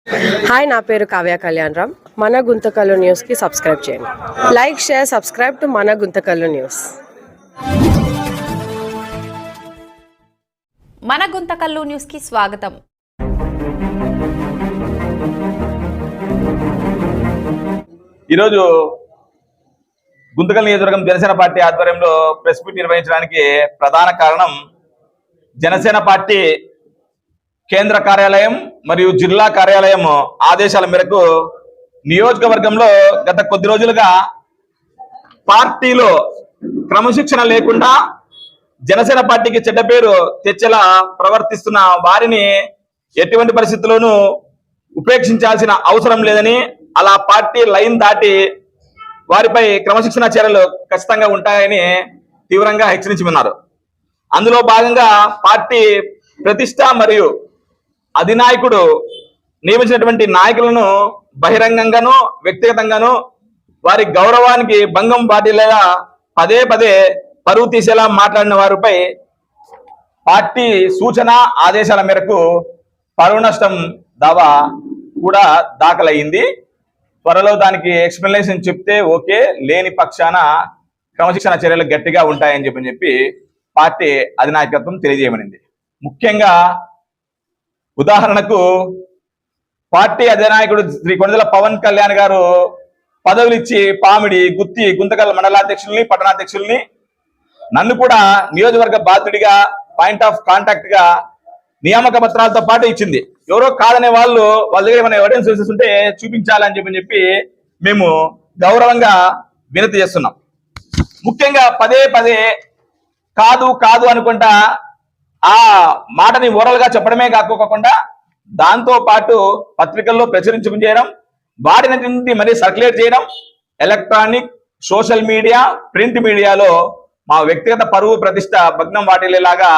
Hi, నా పేరు కావ్య కళ్యాణరామ్. మన గుంతకల్లు న్యూస్కి సబ్స్క్రైబ్ చేయండి. లైక్, షేర్, సబ్స్క్రైబ్ టు మన గుంతకల్లు న్యూస్. మన గుంతకల్లు న్యూస్కి స్వాగతం. ఈరోజు గుంతకల్ నియోజకవర్గం జనసేన పార్టీ ఆధ్వర్యంలో ప్రెస్ మీట్ నిర్వహించడానికి ప్రధాన కారణం జనసేన పార్టీ కేంద్ర కార్యాలయం మరియు జిల్లా కార్యాలయం ఆదేశాల మేరకు నియోజకవర్గంలో గత కొద్ది రోజులుగా పార్టీలో క్రమశిక్షణ లేకుండా జనసేన పార్టీకి చెడ్డ పేరు తెచ్చేలా ప్రవర్తిస్తున్న వారిని ఎటువంటి పరిస్థితుల్లోనూ ఉపేక్షించాల్సిన అవసరం లేదని, అలా పార్టీ లైన్ దాటి వారిపై క్రమశిక్షణ చర్యలు ఖచ్చితంగా ఉంటాయని తీవ్రంగా హెచ్చరించమన్నారు. అందులో భాగంగా పార్టీ ప్రతిష్ట మరియు అధినాయకుడు నియమించినటువంటి నాయకులను బహిరంగంగాను వ్యక్తిగతంగాను వారి గౌరవానికి భంగం వాటిల్లేలా పదే పదే పరువు తీసేలా మాట్లాడిన వారిపై పార్టీ సూచన ఆదేశాల మేరకు పరువు నష్టం దావా కూడా దాఖలయ్యింది. త్వరలో దానికి ఎక్స్ప్లెనేషన్ చెప్తే ఓకే, లేని పక్షాన క్రమశిక్షణ చర్యలు గట్టిగా ఉంటాయని చెప్పి పార్టీ అధినాయకత్వం తెలియజేయమనింది. ముఖ్యంగా ఉదాహరణకు పార్టీ అధినాయకుడు శ్రీ కొణిదెల పవన్ కళ్యాణ్ గారు పదవులు ఇచ్చి పామిడి, గుత్తి, గుంతకల్ మండలాధ్యక్షుల్ని, పట్టణాధ్యక్షుల్ని, నన్ను కూడా నియోజకవర్గ బాధ్యుడిగా పాయింట్ ఆఫ్ కాంటాక్ట్ గా నియామక పత్రాలతో పాటు ఇచ్చింది. ఎవరో కాదనే వాళ్ళ దగ్గర ఏమైనా ఎవిడెన్స్ ఉంటే చూపించాలని చెప్పి మేము గౌరవంగా వినతి చేస్తున్నాం. ముఖ్యంగా పదే పదే కాదు కాదు అనుకుంటా ఆ మాటని ఓరల్ గా చెప్పడమే కాకోకుండా దాంతో పాటు పత్రికల్లో ప్రచురించడం, వాటిని మరీ సర్క్యులేట్ చేయడం, ఎలక్ట్రానిక్, సోషల్ మీడియా, ప్రింట్ మీడియాలో మా వ్యక్తిగత పరువు ప్రతిష్ట భగ్నం వాటిల్లేలాగా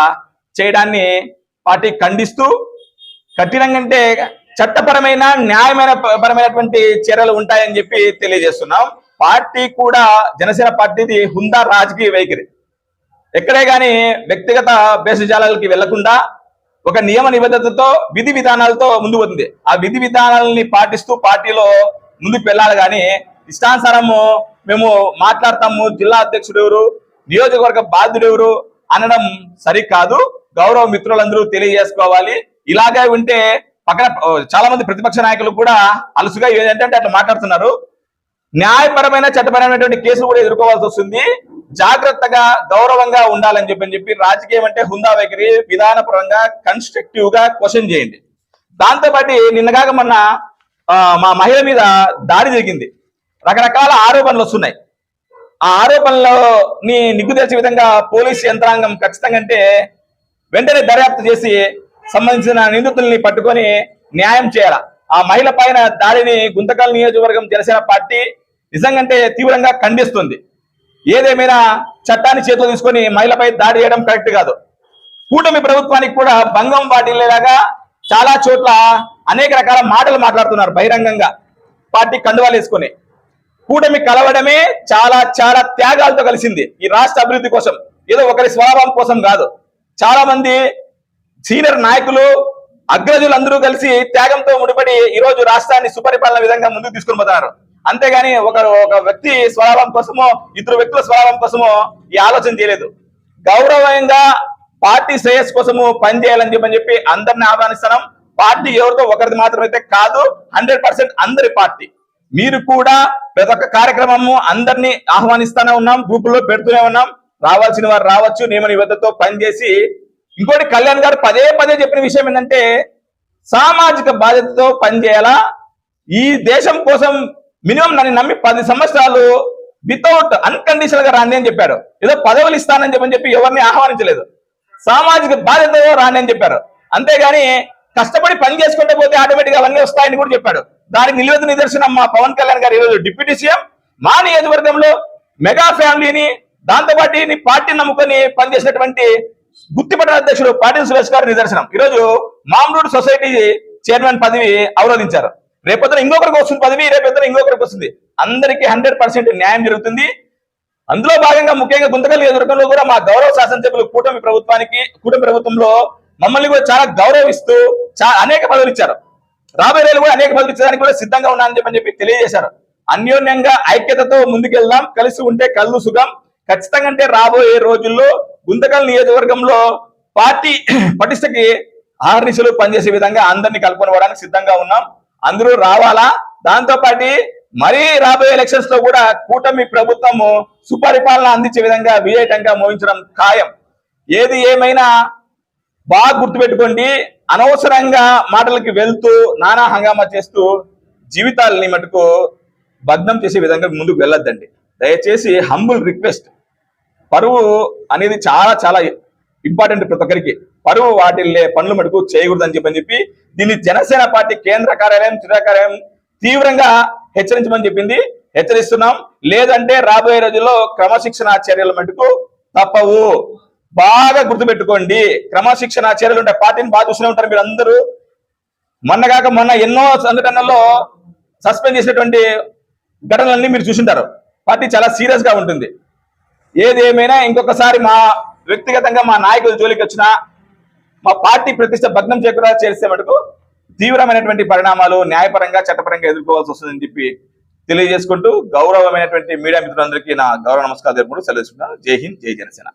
చేయడాన్ని పార్టీ ఖండిస్తూ కఠినంగా అంటే చట్టపరమైన న్యాయమైనటువంటి చర్యలు ఉంటాయని చెప్పి తెలియజేస్తున్నాం. పార్టీ కూడా జనసేన పార్టీది హుందా రాజకీయ వైఖరి. ఎక్కడే గాని వ్యక్తిగత భేషజాలకి వెళ్లకుండా ఒక నియమ నిబద్ధతతో విధి విధానాలతో ముందు పోతుంది. ఆ విధి విధానాలని పాటిస్తూ పార్టీలో ముందుకు వెళ్ళాలి. కానీ ఇష్టానుసారము మేము మాట్లాడతాము, జిల్లా అధ్యక్షుడు ఎవరు, నియోజకవర్గ బాధ్యుడు ఎవరు అనడం సరికాదు. గౌరవ మిత్రులందరూ తెలియజేసుకోవాలి. ఇలాగే ఉంటే పక్కన చాలా మంది ప్రతిపక్ష నాయకులు కూడా అలుసుగా ఏదంటే అట్లా మాట్లాడుతున్నారు. న్యాయపరమైన చట్టపరమైనటువంటి కేసులు కూడా ఎదుర్కోవాల్సి వస్తుంది. జాగ్రత్తగా గౌరవంగా ఉండాలని చెప్పి రాజకీయం అంటే హుందా వైఖరి, విధానపరంగా కన్స్ట్రక్టివ్ గా క్వశ్చన్ చేయండి. దాంతోపాటు నిన్నగాక మొన్న మా మహిళ మీద దాడి జరిగింది. రకరకాల ఆరోపణలు వస్తున్నాయి. ఆ ఆరోపణలని నిగ్గు తెచ్చే విధంగా పోలీసు యంత్రాంగం ఖచ్చితంగా అంటే వెంటనే దర్యాప్తు చేసి సంబంధించిన నిందితుల్ని పట్టుకొని న్యాయం చేయాల. ఆ మహిళ పైన దాడిని గుంతకల్ నియోజకవర్గం జనసేన పార్టీ నిజంగా తీవ్రంగా ఖండిస్తుంది. ఏదేమైనా చట్టాన్ని చేతిలో తీసుకొని మహిళపై దాడి చేయడం కరెక్ట్ కాదు. కూటమి ప్రభుత్వానికి కూడా భంగం వాటిల్లేలాగా చాలా చోట్ల అనేక రకాల మాటలు మాట్లాడుతున్నారు బహిరంగంగా పార్టీ కండువాలు వేసుకొని. కూటమి కలవడమే చాలా చాలా త్యాగాలతో కలిసింది ఈ రాష్ట్ర అభివృద్ధి కోసం, ఏదో ఒకరి స్వభావం కోసం కాదు. చాలా మంది సీనియర్ నాయకులు, అగ్రజులు అందరూ కలిసి త్యాగంతో ముడిపడి ఈరోజు రాష్ట్రాన్ని సుపరిపాలన విధంగా ముందుకు తీసుకుని పోతున్నారు. అంతేగాని ఒక వ్యక్తి స్వభావం కోసమో ఇద్దరు వ్యక్తుల స్వభావం కోసమో ఈ ఆలోచన చేయలేదు. గౌరవంగా పార్టీ శ్రేయస్ కోసము పనిచేయాలని చెప్పి అందరిని ఆహ్వానిస్తున్నాం. పార్టీ ఎవరితో ఒకరిది మాత్రమైతే కాదు, 100% అందరి పార్టీ. మీరు కూడా ప్రతి ఒక్క కార్యక్రమము అందరినీ ఆహ్వానిస్తూనే ఉన్నాం, గ్రూపుల్లో పెడుతూనే ఉన్నాం. రావాల్సిన వారు రావచ్చు, నియమ నిబద్ధతతో పనిచేసి. ఇంకోటి కళ్యాణ్ గారు పదే పదే చెప్పిన విషయం ఏంటంటే సామాజిక బాధ్యతతో పనిచేయాలా. ఈ దేశం కోసం మినిమం నన్ను నమ్మి 10 సంవత్సరాలు వితౌట్ అన్కండిషనల్ గా రాండి అని చెప్పారు. ఏదో పదవులు ఇస్తానని చెప్పి ఎవరిని ఆహ్వానించలేదు. సామాజిక బాధ్యతతో రాండి అని చెప్పారు. అంతేగాని కష్టపడి పని చేసుకుంటే పోతే ఆటోమేటిక్ గా అవన్నీ వస్తాయని కూడా చెప్పాడు. దానికి నిదర్శనం మా పవన్ కళ్యాణ్ గారు ఈరోజు డిప్యూటీ సీఎం మా నియోజకవర్గంలో మెగా ఫ్యామిలీని, దాంతోపాటు పార్టీని నమ్ముకొని పనిచేసినటువంటి గుత్తిపట్టణ అధ్యక్షుడు పాటిల్ సురేష్ గారు నిదర్శనం. ఈరోజు మామ్లూడ్ సొసైటీ చైర్మన్ పదవి అవరోధించారు. రేపొద్దున ఇంకొకరికి వస్తుంది పదవి, రేపొద్దున ఇంకొకరికి వస్తుంది. అందరికీ 100% న్యాయం జరుగుతుంది. అందులో భాగంగా ముఖ్యంగా గుంతకల్ నియోజకవర్గంలో కూడా మా గౌరవ శాసనసభ్యులు కూటమి ప్రభుత్వంలో మమ్మల్ని కూడా చాలా గౌరవిస్తూ అనేక పదవులు ఇచ్చారు. రాబోయే రోజులు కూడా అనేక పదవులు ఇచ్చడానికి కూడా సిద్ధంగా ఉన్నానని చెప్పి తెలియజేశారు. అన్యోన్యంగా ఐక్యతతో ముందుకెళ్దాం, కలిసి ఉంటే కళ్ళు సుఖం. ఖచ్చితంగా అంటే రాబోయే రోజుల్లో గుంతకల్ నియోజకవర్గంలో పార్టీ పటిష్టకి ఆహర్నిశలు పనిచేసే విధంగా అందరినీ కలుపుకొని పోవడానికి సిద్ధంగా ఉన్నాం. అందరూ రావాలా. దాంతో పాటు మరీ రాబోయే ఎలక్షన్స్ లో కూడా కూటమి ప్రభుత్వము సుపరిపాలన అందించే విధంగా విజయటంగా మోహించడం ఖాయం. ఏది ఏమైనా బాగా గుర్తుపెట్టుకోండి, అనవసరంగా మాటలకి వెళ్తూ నానా హంగామా చేస్తూ జీవితాలని మటుకు భగ్నం చేసే విధంగా ముందుకు వెళ్ళొద్దండి. దయచేసి హంబుల్ రిక్వెస్ట్, పరువు అనేది చాలా చాలా ఇంపార్టెంట్ ప్రతి ఒక్కరికి. పరువు వాటిల్లే పనులు మటుకు చేయకూడదని చెప్పి దీన్ని జనసేన పార్టీ కేంద్ర కార్యాలయం, జిల్లా కార్యాలయం తీవ్రంగా హెచ్చరించమని చెప్పింది. హెచ్చరిస్తున్నాం. లేదంటే రాబోయే రోజుల్లో క్రమశిక్షణ చర్యలు మటుకు తప్పవు. బాగా గుర్తుపెట్టుకోండి, క్రమశిక్షణ చర్యలు ఉంటాయి. పార్టీని బాగా చూస్తూనే ఉంటారు మీరు అందరూ. మొన్న ఎన్నో సంఘటనల్లో సస్పెండ్ చేసినటువంటి ఘటనలన్నీ మీరు చూసింటారు. పార్టీ చాలా సీరియస్ గా ఉంటుంది. ఏది ఏమైనా ఇంకొకసారి మా వ్యక్తిగతంగా మా నాయకుల జోలికి వచ్చినా, మా పార్టీ ప్రతిష్ట భగ్నం చేయకుండా చేస్తే మటుకు తీవ్రమైనటువంటి పరిణామాలు న్యాయపరంగా చట్టపరంగా ఎదుర్కోవాల్సి వస్తుందని చెప్పి తెలియజేసుకుంటూ గౌరవమైనటువంటి మీడియా మిత్రులందరికీ నా గౌరవ నమస్కారం తెలుపుకుంటూ సెలవు తీసుకుంటున్నాను. జై హింద్, జై జనసేన.